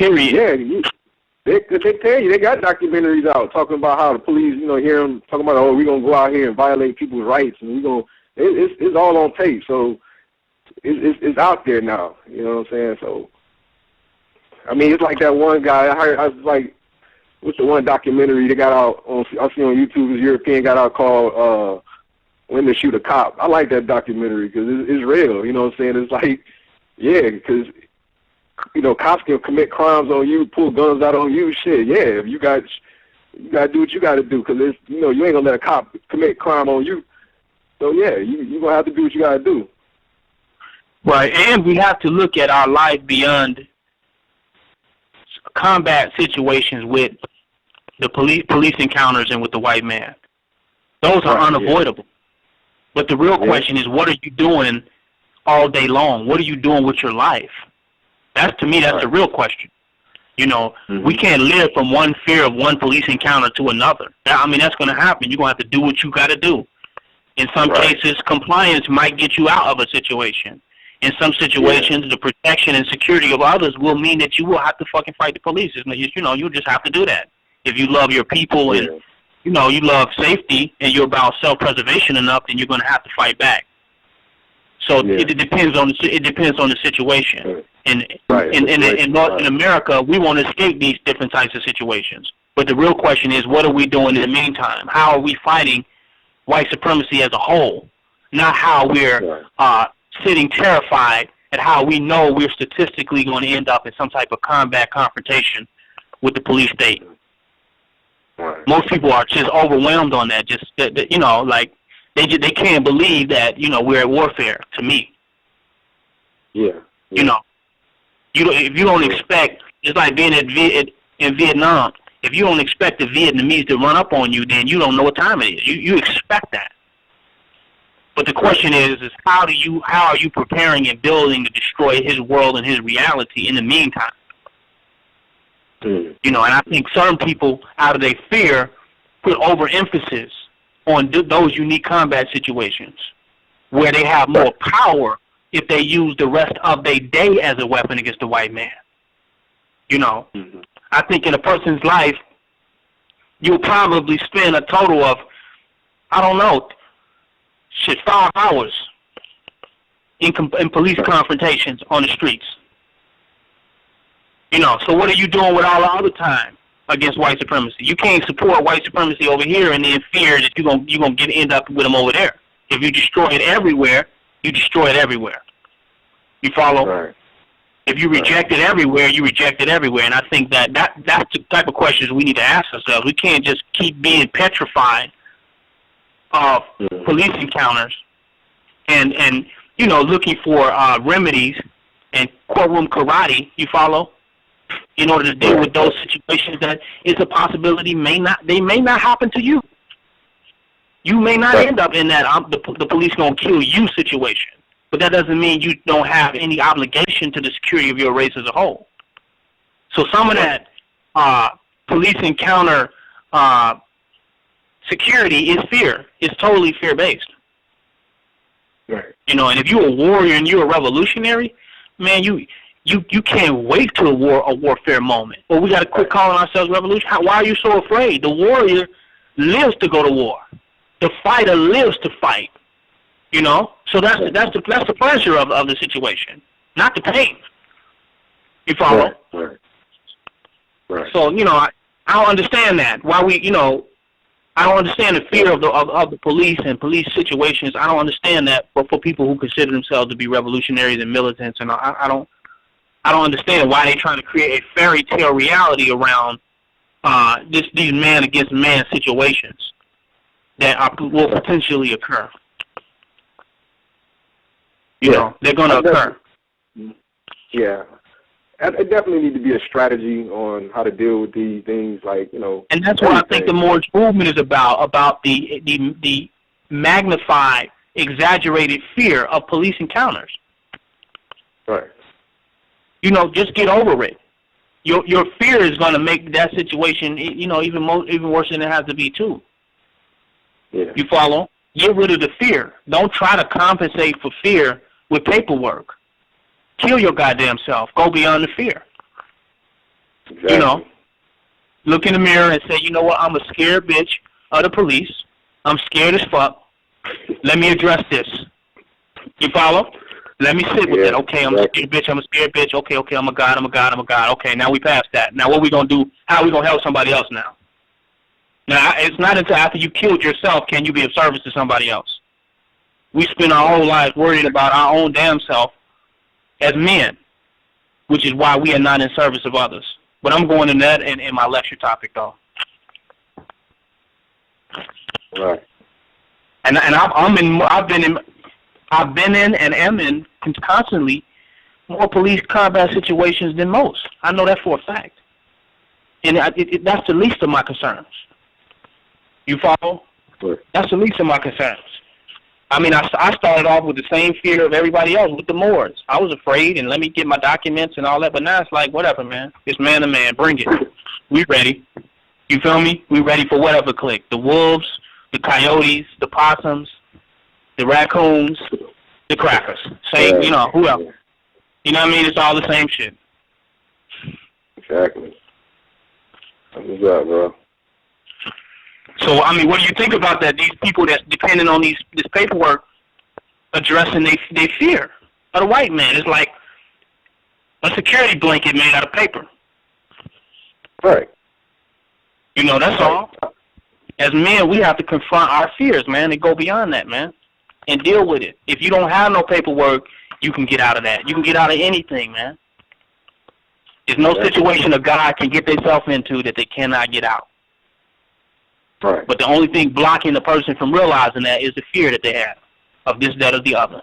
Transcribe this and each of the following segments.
Period. Yeah, they tell you, they got documentaries out talking about how the police, hear them talking about, we're going to go out here and violate people's rights, and it's all on tape, so it's out there now, you know what I'm saying? So, I mean, it's like that one guy, I was like, what's the one documentary that got out, I see on YouTube, this European got out called When to Shoot a Cop. I like that documentary because it's real, you know what I'm saying? It's like, yeah, because cops can commit crimes on you, pull guns out on you, shit. Yeah, if you got to do what you got to do, because it's, you ain't gonna let a cop commit crime on you. So yeah, you gonna have to do what you got to do. Right, and we have to look at our life beyond combat situations with the police encounters and with the white man. Those are unavoidable. Yeah. But the real question is, what are you doing all day long? What are you doing with your life? That's the real question. We can't live from one fear of one police encounter to another. That's going to happen. You're going to have to do what you got to do. In some cases, compliance might get you out of a situation. In some situations, the protection and security of others will mean that you will have to fucking fight the police. You'll just have to do that. If you love your people and, you love safety and you're about self-preservation enough, then you're going to have to fight back. So it depends on the situation. In America, we want to escape these different types of situations. But the real question is, what are we doing in the meantime? How are we fighting white supremacy as a whole? Not how we're sitting terrified at how we know we're statistically going to end up in some type of combat confrontation with the police state. Most people are just overwhelmed on that. They can't believe that we're at warfare. To me, if you don't expect, it's like being in Vietnam. If you don't expect the Vietnamese to run up on you, then you don't know what time it is. You expect that. But the question is how are you preparing and building to destroy his world and his reality in the meantime? And I think some people, out of their fear, put overemphasis on those unique combat situations where they have more power if they use the rest of their day as a weapon against the white man. I think in a person's life, you'll probably spend a total of, 5 hours in police confrontations on the streets. So what are you doing with all the other time against white supremacy? You can't support white supremacy over here and then fear that you're gonna end up with them over there. If you destroy it everywhere, you destroy it everywhere. You follow? Right. If you reject it everywhere, you reject it everywhere. And I think that's the type of questions we need to ask ourselves. We can't just keep being petrified of police encounters and looking for remedies and courtroom karate, you follow, in order to deal with those situations that it's a possibility they may not happen to you. You may not end up in that the police gonna kill you situation, but that doesn't mean you don't have any obligation to the security of your race as a whole. So some of that police encounter security is fear. It's totally fear-based. Right. And if you're a warrior and you're a revolutionary, man, you can't wait till a warfare moment. Well, we got to quit calling ourselves revolutionary. Why are you so afraid? The warrior lives to go to war. The fighter lives to fight. So that's the pleasure of the situation, not the pain. You follow? Right. So I don't understand that. Why I don't understand the fear of the police and police situations. I don't understand that. But for people who consider themselves to be revolutionaries and militants, and I don't understand why they're trying to create a fairy tale reality around these man against man situations that will potentially occur. They're going to occur. Yeah. It definitely needs to be a strategy on how to deal with these things, And that's what I think the Moorish movement is about the magnified, exaggerated fear of police encounters. Right. Just get over it. Your fear is going to make that situation, even worse than it has to be too. Yeah. You follow? Get rid of the fear. Don't try to compensate for fear with paperwork. Kill your goddamn self. Go beyond the fear. Exactly. You know, look in the mirror and say, you know what, I'm a scared bitch of the police. I'm scared as fuck. Let me address this. You follow? Let me sit with it. Okay, I'm a scared bitch. I'm a scared bitch. Okay, I'm a god. I'm a god. I'm a god. Okay, now we passed that. Now what we gonna do? How we gonna help somebody else now? Now it's not until after you killed yourself can you be of service to somebody else. We spend our whole lives worrying about our own damn self as men, which is why we are not in service of others. But I'm going into that in my lecture topic, though. Right. And I've been in and am in constantly more police combat situations than most. I know that for a fact, and that's the least of my concerns. You follow? Right. That's the least of my concerns. I mean, I started off with the same fear of everybody else with the Moors. I was afraid, and let me get my documents and all that. But now it's like, whatever, man. It's man to man. Bring it. We ready. You feel me? We ready for whatever clique. The wolves, the coyotes, the possums, the raccoons, the crackers. Same, you know, who else? You know what I mean? It's all the same shit. Exactly. That's what's up, bro. So, I mean, what do you think about that? These people that's depending on this paperwork addressing they fear of the white man. It's like a security blanket made out of paper. Right. You know, that's all. As men, we have to confront our fears, man, and go beyond that, man, and deal with it. If you don't have no paperwork, you can get out of that. You can get out of anything, man. There's no situation a guy can get themselves into that they cannot get out. Right. But the only thing blocking the person from realizing that is the fear that they have of this, that, or the other.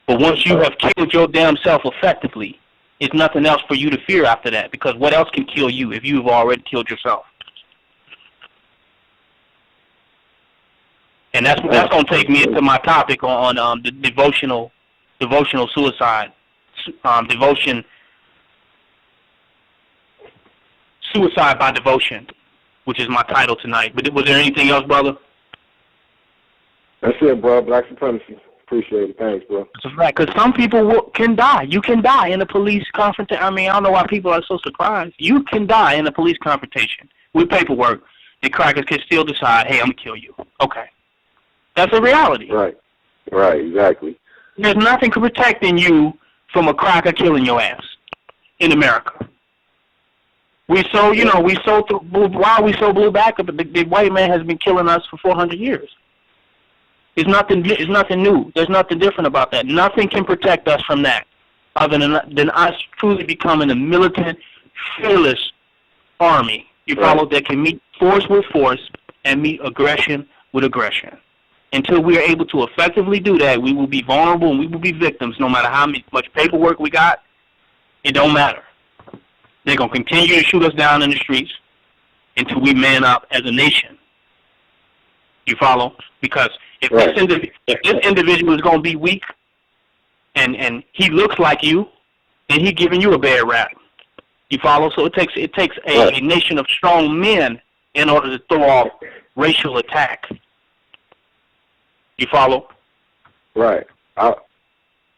But once you have killed your damn self effectively, it's nothing else for you to fear after that, because what else can kill you if you have already killed yourself? And that's going to take me into my topic on the devotional suicide, suicide by devotion, which is my title tonight. But was there anything else, brother? That's it, bro. Black Supremacy. Appreciate it. Thanks, bro. That's right, because some people can die. You can die in a police confrontation. I mean, I don't know why people are so surprised. You can die in a police confrontation with paperwork. The crackers can still decide, hey, I'm going to kill you. Okay. That's a reality. Right. Right, exactly. There's nothing protecting you from a cracker killing your ass in America. Why are we so blue back? But the white man has been killing us for 400 years. It's nothing new. There's nothing different about that. Nothing can protect us from that other than us truly becoming a militant, fearless army. You follow, that can meet force with force and meet aggression with aggression. Until we are able to effectively do that, we will be vulnerable and we will be victims no matter how much paperwork we got. It don't matter. They're going to continue to shoot us down in the streets until we man up as a nation. You follow? Because if this individual is going to be weak and he looks like you, then he's giving you a bad rap. You follow? So it takes a nation of strong men in order to throw off racial attack. You follow? Right. I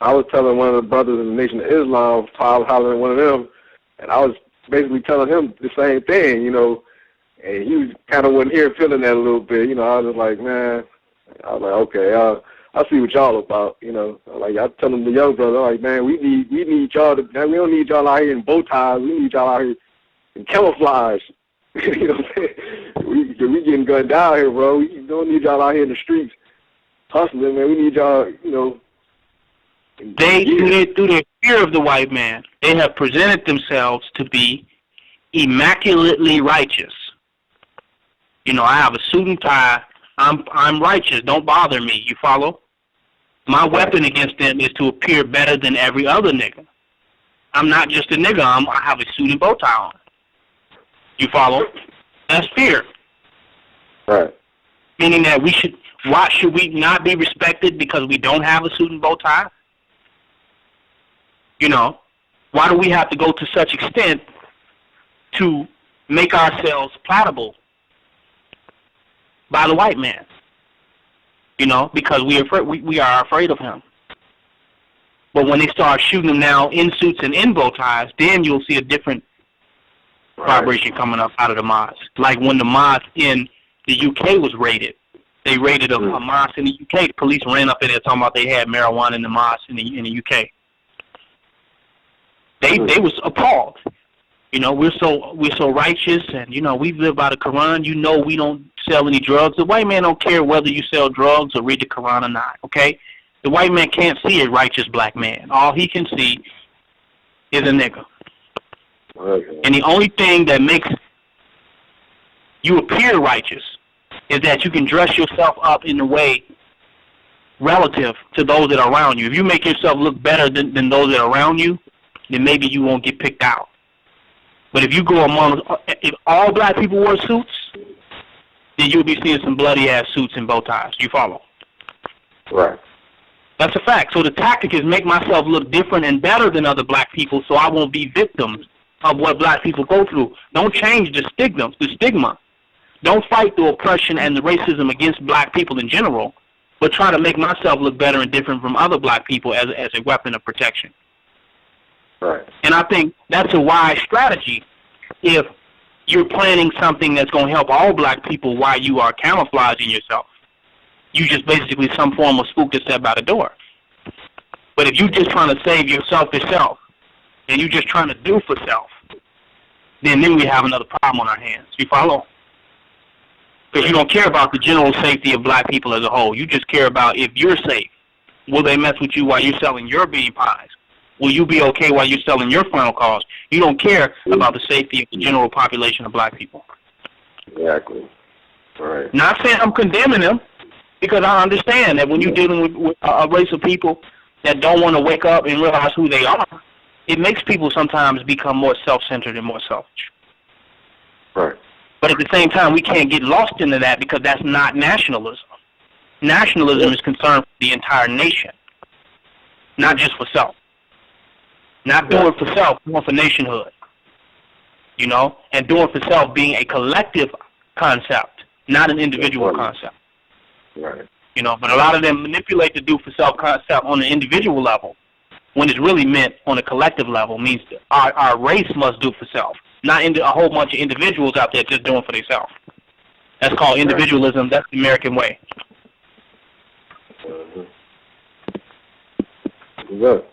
was telling one of the brothers in the Nation of Islam, I was hollering at one of them, and I was basically telling him the same thing, you know, and he was kind of wasn't here feeling that a little bit, you know. I was just like, man, I was like, okay, I'll see what y'all about, you know. Like I tell him, the young brother, like, man, we need y'all to, man, we don't need y'all out here in bow ties, we need y'all out here in camouflage. You know what I'm saying? We getting gunned down here, bro. We don't need y'all out here in the streets hustling, man. We need y'all, you know. They, through their fear of the white man, they have presented themselves to be immaculately righteous. You know, I have a suit and tie. I'm righteous. Don't bother me. You follow? My weapon against them is to appear better than every other nigga. I'm not just a nigga. I have a suit and bow tie on. You follow? That's fear. Right. Meaning that why should we not be respected because we don't have a suit and bow tie? You know, why do we have to go to such extent to make ourselves palatable by the white man? You know, because we are afraid of him. But when they start shooting them now in suits and in bow ties, then you'll see a different vibration coming up out of the mosque. Like when the mosque in the UK was raided. They raided a mosque in the UK. The police ran up in there talking about they had marijuana in the mosque in the UK. They was appalled. You know, we're so righteous, and you know we live by the Quran. You know we don't sell any drugs. The white man don't care whether you sell drugs or read the Quran or not. Okay, the white man can't see a righteous black man. All he can see is a nigga. Okay. And the only thing that makes you appear righteous is that you can dress yourself up in a way relative to those that are around you. If you make yourself look better than those that are around you, then maybe you won't get picked out. But if you go if all black people wore suits, then you'll be seeing some bloody-ass suits and bow ties. You follow? Right. That's a fact. So the tactic is make myself look different and better than other black people so I won't be victims of what black people go through. Don't change the stigma. Don't fight the oppression and the racism against black people in general, but try to make myself look better and different from other black people as a weapon of protection. Right. And I think that's a wise strategy if you're planning something that's going to help all black people while you are camouflaging yourself. You just basically some form of spook that's set by the door. But if you're just trying to save yourself and you're just trying to do for self, then we have another problem on our hands. You follow? Because you don't care about the general safety of black people as a whole. You just care about if you're safe. Will they mess with you while you're selling your bean pies? Will you be okay while you're selling your flannel cars? You don't care about the safety of the general population of black people. Exactly. Right. Not saying I'm condemning them, because I understand that when you're dealing with a race of people that don't want to wake up and realize who they are, it makes people sometimes become more self-centered and more selfish. Right. But at the same time, we can't get lost into that because that's not nationalism. Nationalism is concerned for the entire nation, not just for self. Not doing for self, doing for nationhood. You know, and doing for self being a collective concept, not an individual concept. Right. You know, but a lot of them manipulate the do for self concept on the individual level when it's really meant on a collective level. Means that our race must do for self, not a whole bunch of individuals out there just doing for themselves. That's called individualism. That's the American way. Good.